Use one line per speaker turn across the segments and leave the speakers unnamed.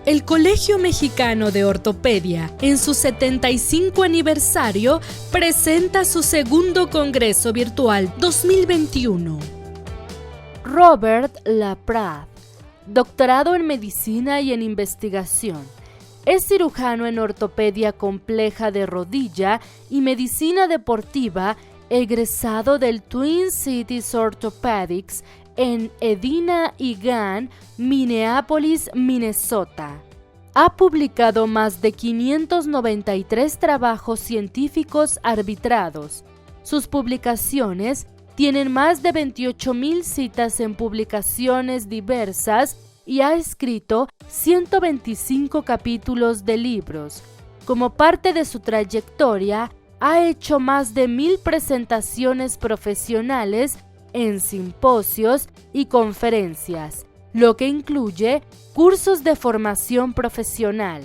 El Colegio Mexicano de Ortopedia, en su 75 aniversario, presenta su segundo Congreso Virtual 2021. Robert LaPrade, doctorado en Medicina y en Investigación. Es cirujano en ortopedia compleja de rodilla y medicina deportiva, egresado del Twin Cities Orthopedics en Edina y Gann, Minneapolis, Minnesota. Ha publicado más de 593 trabajos científicos arbitrados. Sus publicaciones tienen más de 28,000 citas en publicaciones diversas y ha escrito 125 capítulos de libros. Como parte de su trayectoria, ha hecho más de 1,000 presentaciones profesionales en simposios y conferencias, lo que incluye cursos de formación profesional.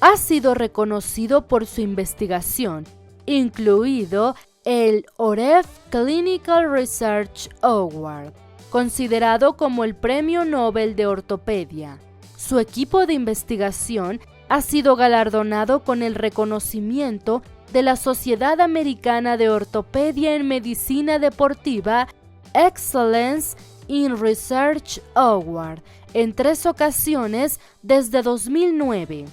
Ha sido reconocido por su investigación, incluido el OREF Clinical Research Award, considerado como el Premio Nobel de Ortopedia. Su equipo de investigación ha sido galardonado con el reconocimiento de la Sociedad Americana de Ortopedia en Medicina Deportiva Excellence in Research Award en 3 ocasiones desde 2009.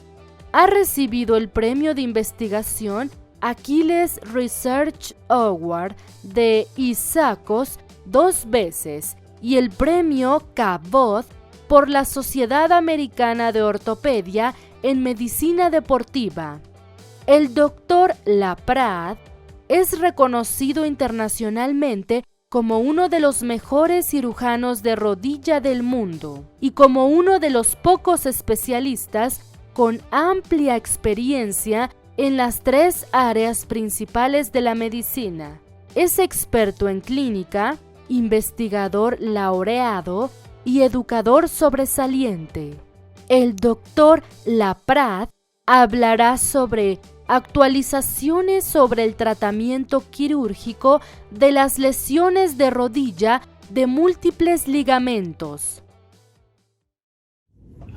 Ha recibido el premio de investigación Achilles Research Award de Isacos 2 veces y el premio Cabot por la Sociedad Americana de Ortopedia en Medicina Deportiva. El Dr. LaPrade es reconocido internacionalmente como uno de los mejores cirujanos de rodilla del mundo y como uno de los pocos especialistas con amplia experiencia en las 3 áreas principales de la medicina. Es experto en clínica, investigador laureado y educador sobresaliente. El Dr. LaPrade hablará sobre actualizaciones sobre el tratamiento quirúrgico de las lesiones de rodilla de múltiples ligamentos.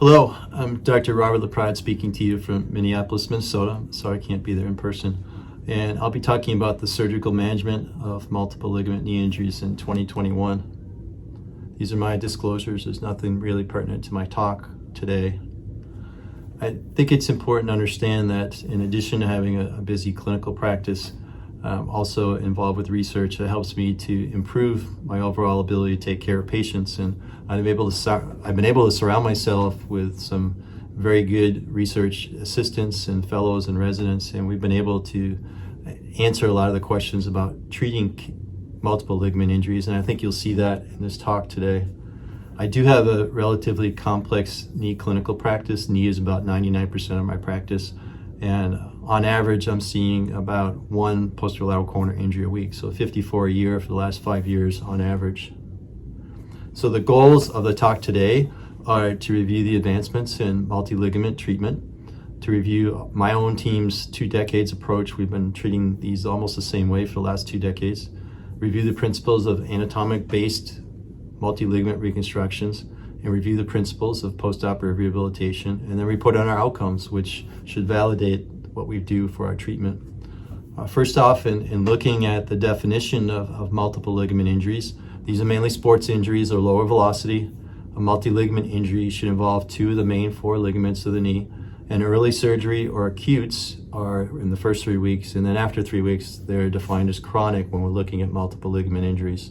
Hello, I'm Dr. Robert LaPrade speaking to you from Minneapolis, Minnesota. Sorry I can't be there in person. And I'll be talking about the surgical management of multiple ligament knee injuries in 2021. These are my disclosures. There's nothing really pertinent to my talk today. I think it's important to understand that in addition to having a busy clinical practice, I'm also involved with research that helps me to improve my overall ability to take care of patients. And I've been able to surround myself with some very good research assistants and fellows and residents, and we've been able to answer a lot of the questions about treating multiple ligament injuries, and I think you'll see that in this talk today. I do have a relatively complex knee clinical practice. Knee is about 99% of my practice, and on average I'm seeing about 1 posterolateral corner injury a week, so 54 a year for the last 5 years on average. So the goals of the talk today are to review the advancements in multi-ligament treatment, to review my own team's 2 decades approach. We've been treating these almost the same way for the last 2 decades. Review the principles of anatomic-based multi-ligament reconstructions, and review the principles of post-operative rehabilitation, and then report on our outcomes, which should validate what we do for our treatment. First off, in looking at the definition of multiple ligament injuries, these are mainly sports injuries or lower velocity. A multi-ligament injury should involve 2 of the main 4 ligaments of the knee, and early surgery or acutes are in the first 3 weeks, and then after 3 weeks, they're defined as chronic when we're looking at multiple ligament injuries.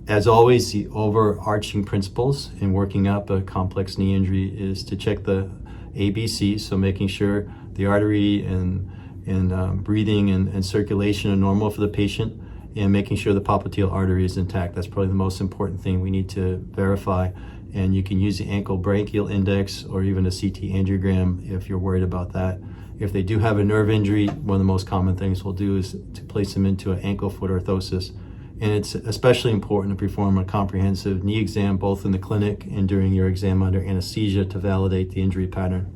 As always, the overarching principles in working up a complex knee injury is to check the ABC, so making sure the artery and breathing and circulation are normal for the patient, and making sure the popliteal artery is intact. That's probably the most important thing we need to verify. And you can use the ankle brachial index or even a CT angiogram if you're worried about that. If they do have a nerve injury, one of the most common things we'll do is to place them into an ankle-foot orthosis. And it's especially important to perform a comprehensive knee exam both in the clinic and during your exam under anesthesia to validate the injury pattern.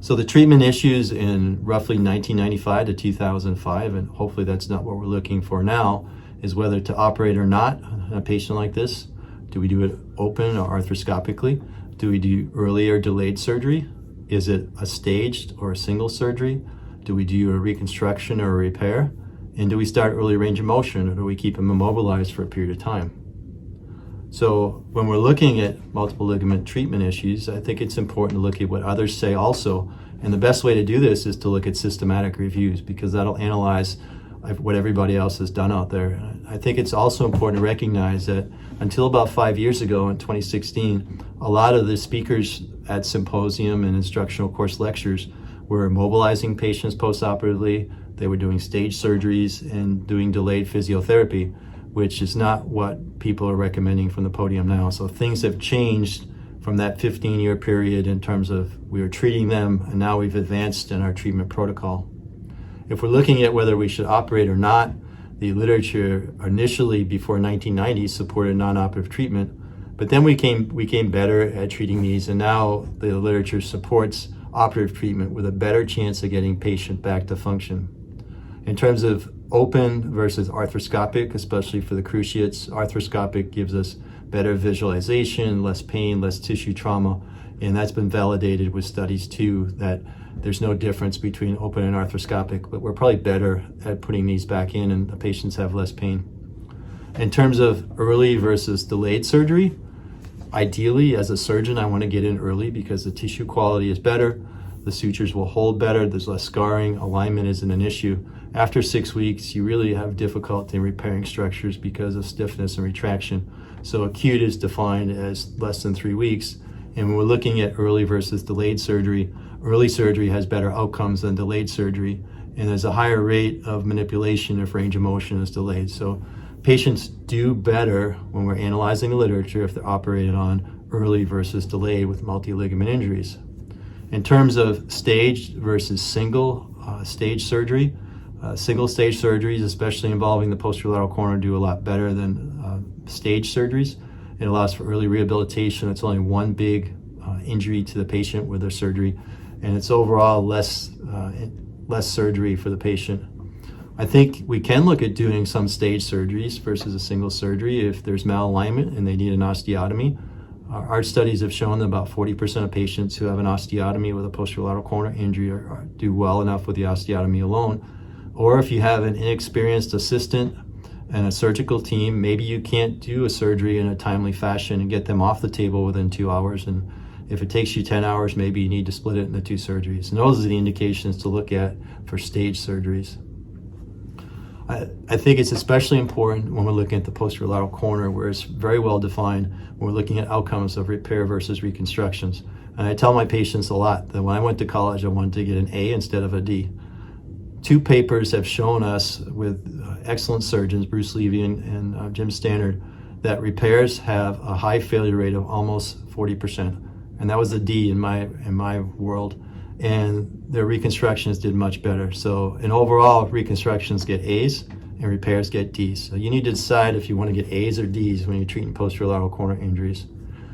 So the treatment issues in roughly 1995 to 2005, and hopefully that's not what we're looking for now, is whether to operate or not on a patient like this. Do we do it open or arthroscopically? Do we do early or delayed surgery? Is it a staged or a single surgery? Do we do a reconstruction or a repair? And do we start early range of motion, or do we keep them immobilized for a period of time? So when we're looking at multiple ligament treatment issues, I think it's important to look at what others say also. And the best way to do this is to look at systematic reviews, because that'll analyze what everybody else has done out there. I think it's also important to recognize that until about 5 years ago in 2016, a lot of the speakers at symposium and instructional course lectures were immobilizing patients postoperatively. They were doing stage surgeries and doing delayed physiotherapy, which is not what people are recommending from the podium now. So things have changed from that 15-year period in terms of we were treating them, and now we've advanced in our treatment protocol. If we're looking at whether we should operate or not, the literature initially before 1990 supported non-operative treatment, but then we became better at treating these, and now the literature supports operative treatment with a better chance of getting patient back to function. In terms of open versus arthroscopic, especially for the cruciates, arthroscopic gives us better visualization, less pain, less tissue trauma, and that's been validated with studies too, that there's no difference between open and arthroscopic, but we're probably better at putting these back in and the patients have less pain. In terms of early versus delayed surgery, ideally as a surgeon I want to get in early because the tissue quality is better, the sutures will hold better, there's less scarring, alignment isn't an issue. After 6 weeks, you really have difficulty in repairing structures because of stiffness and retraction. So acute is defined as less than 3 weeks. And when we're looking at early versus delayed surgery, early surgery has better outcomes than delayed surgery. And there's a higher rate of manipulation if range of motion is delayed. So patients do better when we're analyzing the literature if they're operated on early versus delayed with multi-ligament injuries. In terms of staged versus single stage surgery, single stage surgeries, especially involving the posterolateral corner, do a lot better than stage surgeries. It allows for early rehabilitation. It's only one big injury to the patient with their surgery, and it's overall less surgery for the patient. I think we can look at doing some stage surgeries versus a single surgery if there's malalignment and they need an osteotomy. Our studies have shown that about 40% of patients who have an osteotomy with a posterolateral corner injury do well enough with the osteotomy alone. Or if you have an inexperienced assistant and a surgical team, maybe you can't do a surgery in a timely fashion and get them off the table within 2 hours. And if it takes you 10 hours, maybe you need to split it into 2 surgeries. And those are the indications to look at for stage surgeries. I think it's especially important when we're looking at the posterolateral corner, where it's very well defined when we're looking at outcomes of repair versus reconstructions. And I tell my patients a lot that when I went to college, I wanted to get an A instead of a D. 2 papers have shown us with excellent surgeons, Bruce Levy and Jim Stannard, that repairs have a high failure rate of almost 40%. And that was a D in my world. And their reconstructions did much better. So in overall, reconstructions get A's and repairs get D's. So you need to decide if you want to get A's or D's when you're treating posterolateral corner injuries.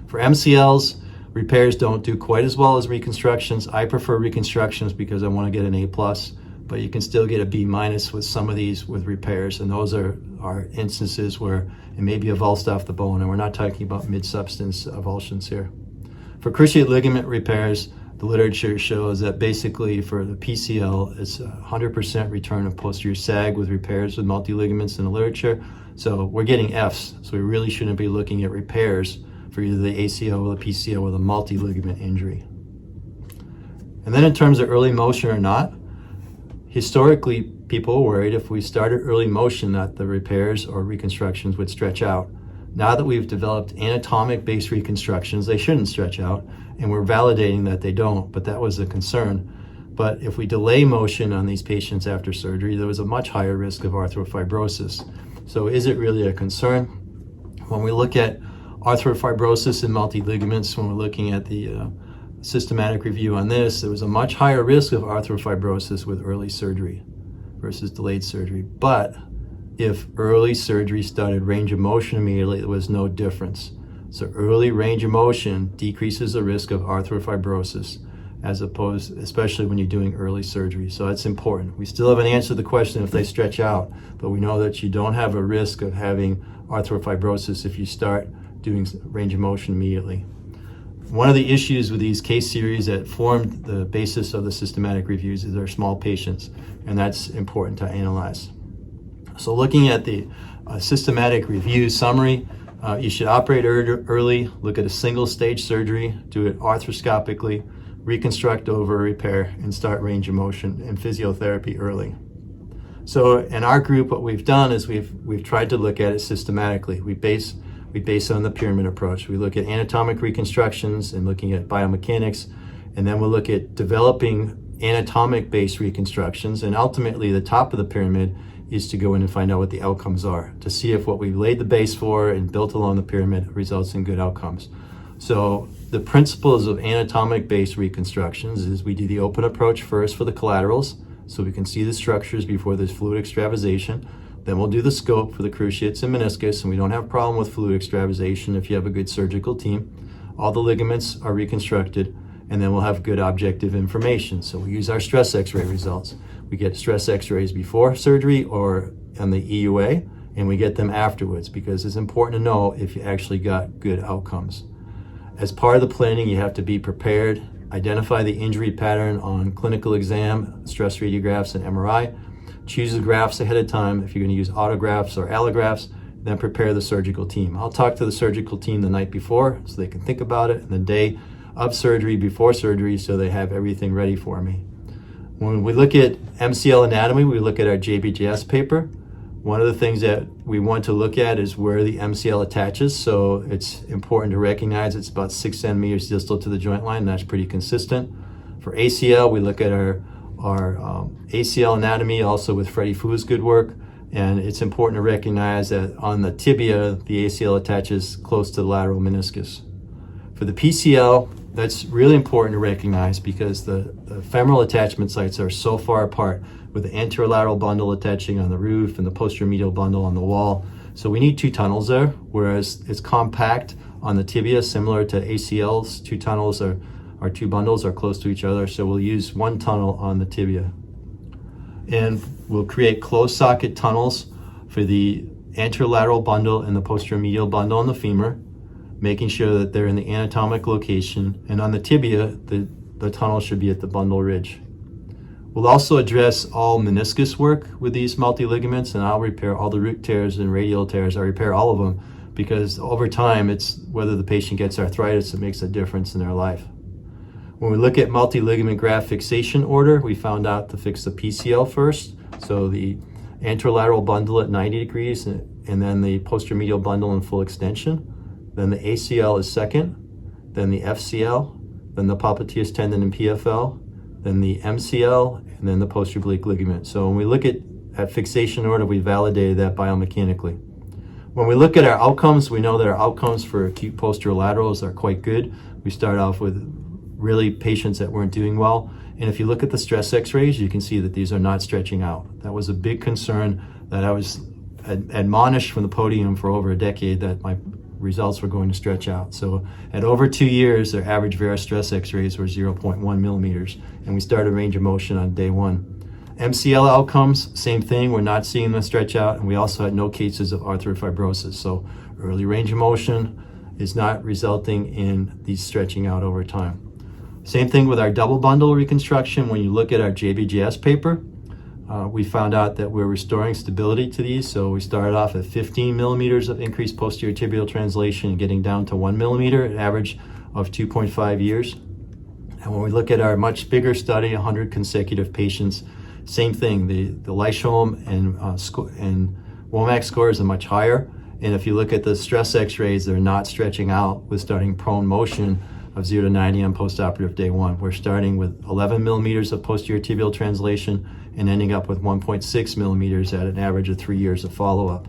For MCLs, repairs don't do quite as well as reconstructions. I prefer reconstructions because I want to get an A+, but you can still get a B- with some of these with repairs. And those are instances where it may be avulsed off the bone, and we're not talking about mid-substance avulsions here. For cruciate ligament repairs, the literature shows that basically for the PCL, it's 100% return of posterior sag with repairs with multi-ligaments in the literature. So we're getting Fs, so we really shouldn't be looking at repairs for either the ACL or the PCL with a multi-ligament injury. And then in terms of early motion or not, historically people were worried if we started early motion that the repairs or reconstructions would stretch out. Now that we've developed anatomic-based reconstructions, they shouldn't stretch out, and we're validating that they don't, but that was a concern. But if we delay motion on these patients after surgery, there was a much higher risk of arthrofibrosis. So is it really a concern? When we look at arthrofibrosis in multi-ligaments, when we're looking at the systematic review on this, there was a much higher risk of arthrofibrosis with early surgery versus delayed surgery. But if early surgery started range of motion immediately, there was no difference. So early range of motion decreases the risk of arthrofibrosis, as opposed, especially when you're doing early surgery. So that's important. We still haven't answered the question if they stretch out, but we know that you don't have a risk of having arthrofibrosis if you start doing range of motion immediately. one of the issues with these case series that formed the basis of the systematic reviews is they're small patients, and that's important to analyze. So looking at the systematic review summary, you should operate early, look at a single stage surgery, do it arthroscopically, reconstruct over repair, and start range of motion and physiotherapy early. So in our group, what we've done is we've tried to look at it systematically. We base on the pyramid approach. We look at anatomic reconstructions and looking at biomechanics, and then we'll look at developing anatomic-based reconstructions, and ultimately the top of the pyramid is to go in and find out what the outcomes are, to see if what we've laid the base for and built along the pyramid results in good outcomes. So the principles of anatomic-based reconstructions is we do the open approach first for the collaterals, so we can see the structures before there's fluid extravasation. Then we'll do the scope for the cruciates and meniscus, and we don't have a problem with fluid extravasation if you have a good surgical team. All the ligaments are reconstructed, and then we'll have good objective information. So we use our stress x-ray results. We get stress x-rays before surgery or on the EUA, and we get them afterwards because it's important to know if you actually got good outcomes. As part of the planning, you have to be prepared, identify the injury pattern on clinical exam, stress radiographs, and MRI. Choose the grafts ahead of time if you're going to use autografts or allografts, then prepare the surgical team. I'll talk to the surgical team the night before so they can think about it, and the day of surgery, before surgery, so they have everything ready for me. When we look at MCL anatomy, we look at our JBJS paper. One of the things that we want to look at is where the MCL attaches, so it's important to recognize it's about 6 centimeters distal to the joint line, and that's pretty consistent. For ACL, we look at our ACL anatomy, also with Freddie Fu's good work, and it's important to recognize that on the tibia, the ACL attaches close to the lateral meniscus. For the PCL, that's really important to recognize because the femoral attachment sites are so far apart, with the anterolateral bundle attaching on the roof and the posteromedial bundle on the wall. So we need 2 tunnels there, whereas it's compact on the tibia, similar to ACL's. 2 tunnels are 2 bundles are close to each other, so we'll use 1 tunnel on the tibia. And we'll create closed socket tunnels for the anterolateral bundle and the posteromedial bundle on the femur, making sure that they're in the anatomic location. And on the tibia, the tunnel should be at the bundle ridge. We'll also address all meniscus work with these multi-ligaments, and I'll repair all the root tears and radial tears. I repair all of them because over time, it's whether the patient gets arthritis that makes a difference in their life. When we look at multi-ligament graft fixation order, we found out to fix the PCL first, so the anterolateral bundle at 90 degrees, and then the posteromedial bundle in full extension. Then the ACL is second, then the FCL, then the popliteus tendon and PFL, then the MCL, and then the posterior oblique ligament. So when we look at fixation order, we validated that biomechanically. When we look at our outcomes, we know that our outcomes for acute posterolaterals are quite good. We start off with really patients that weren't doing well. And if you look at the stress x-rays, you can see that these are not stretching out. That was a big concern that I was admonished from the podium for over a decade that my results were going to stretch out. So at over 2 years, their average Vera stress x-rays were 0.1 millimeters, and we started range of motion on day 1. MCL outcomes, same thing, we're not seeing them stretch out, and we also had no cases of arthrofibrosis. So early range of motion is not resulting in these stretching out over time. Same thing with our double bundle reconstruction. When you look at our JBJS paper, we found out that we're restoring stability to these. So we started off at 15 millimeters of increased posterior tibial translation and getting down to 1 millimeter, an average of 2.5 years. And when we look at our much bigger study, 100 consecutive patients, same thing. The Lysholm and WOMAC scores are much higher. And if you look at the stress x-rays, they're not stretching out with starting prone motion of 0 to 90 on postoperative day 1. We're starting with 11 millimeters of posterior tibial translation and ending up with 1.6 millimeters at an average of 3 years of follow-up.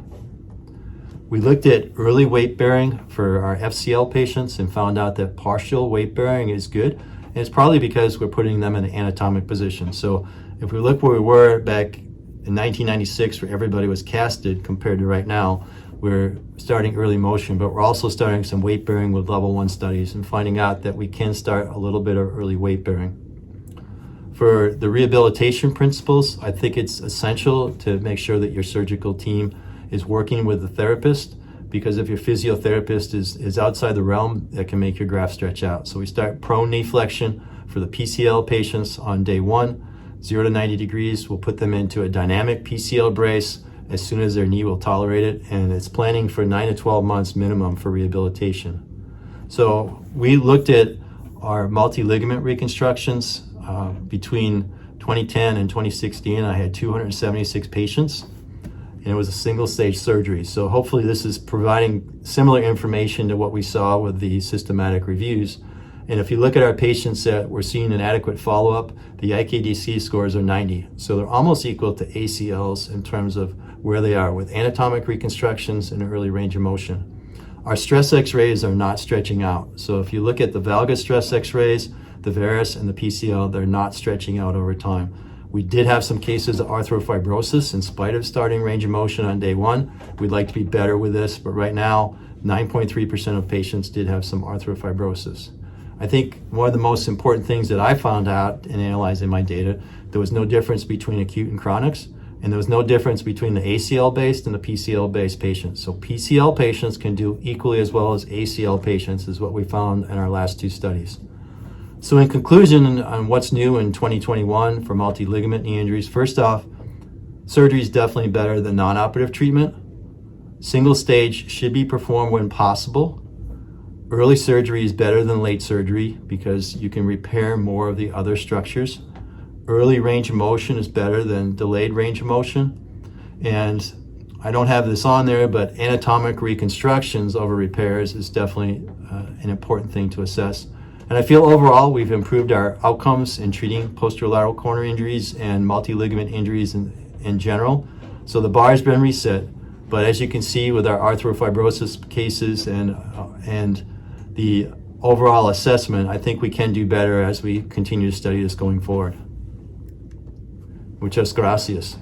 We looked at early weight bearing for our FCL patients and found out that partial weight bearing is good. And it's probably because we're putting them in an anatomic position. So if we look where we were back in 1996, where everybody was casted compared to right now, we're starting early motion, but we're also starting some weight bearing with level 1 studies and finding out that we can start a little bit of early weight bearing. For the rehabilitation principles, I think it's essential to make sure that your surgical team is working with the therapist, because if your physiotherapist is outside the realm, that can make your graft stretch out. So we start prone knee flexion for the PCL patients on day 1, 0 to 90 degrees. We'll put them into a dynamic PCL brace as soon as their knee will tolerate it, and it's planning for 9 to 12 months minimum for rehabilitation. So we looked at our multi-ligament reconstructions between 2010 and 2016. I had 276 patients, and it was a single stage surgery. So hopefully this is providing similar information to what we saw with the systematic reviews. And if you look at our patients that were seeing an adequate follow-up, the IKDC scores are 90. So they're almost equal to ACLs in terms of where they are with anatomic reconstructions and early range of motion. Our stress x-rays are not stretching out. So if you look at the valgus stress x-rays, the varus and the PCL, they're not stretching out over time. We did have some cases of arthrofibrosis in spite of starting range of motion on day 1. We'd like to be better with this, but right now, 9.3% of patients did have some arthrofibrosis. I think one of the most important things that I found out in analyzing my data, there was no difference between acute and chronics, and there was no difference between the ACL-based and the PCL-based patients. So PCL patients can do equally as well as ACL patients is what we found in our last 2 studies. So in conclusion on what's new in 2021 for multi-ligament knee injuries, first off, surgery is definitely better than non-operative treatment. Single stage should be performed when possible. Early surgery is better than late surgery because you can repair more of the other structures. Early range of motion is better than delayed range of motion. And I don't have this on there, but anatomic reconstructions over repairs is definitely an important thing to assess. And I feel overall we've improved our outcomes in treating posterolateral corner injuries and multi-ligament injuries in general. So the bar has been reset. But as you can see with our arthrofibrosis cases and the overall assessment, I think we can do better as we continue to study this going forward. Muchas gracias.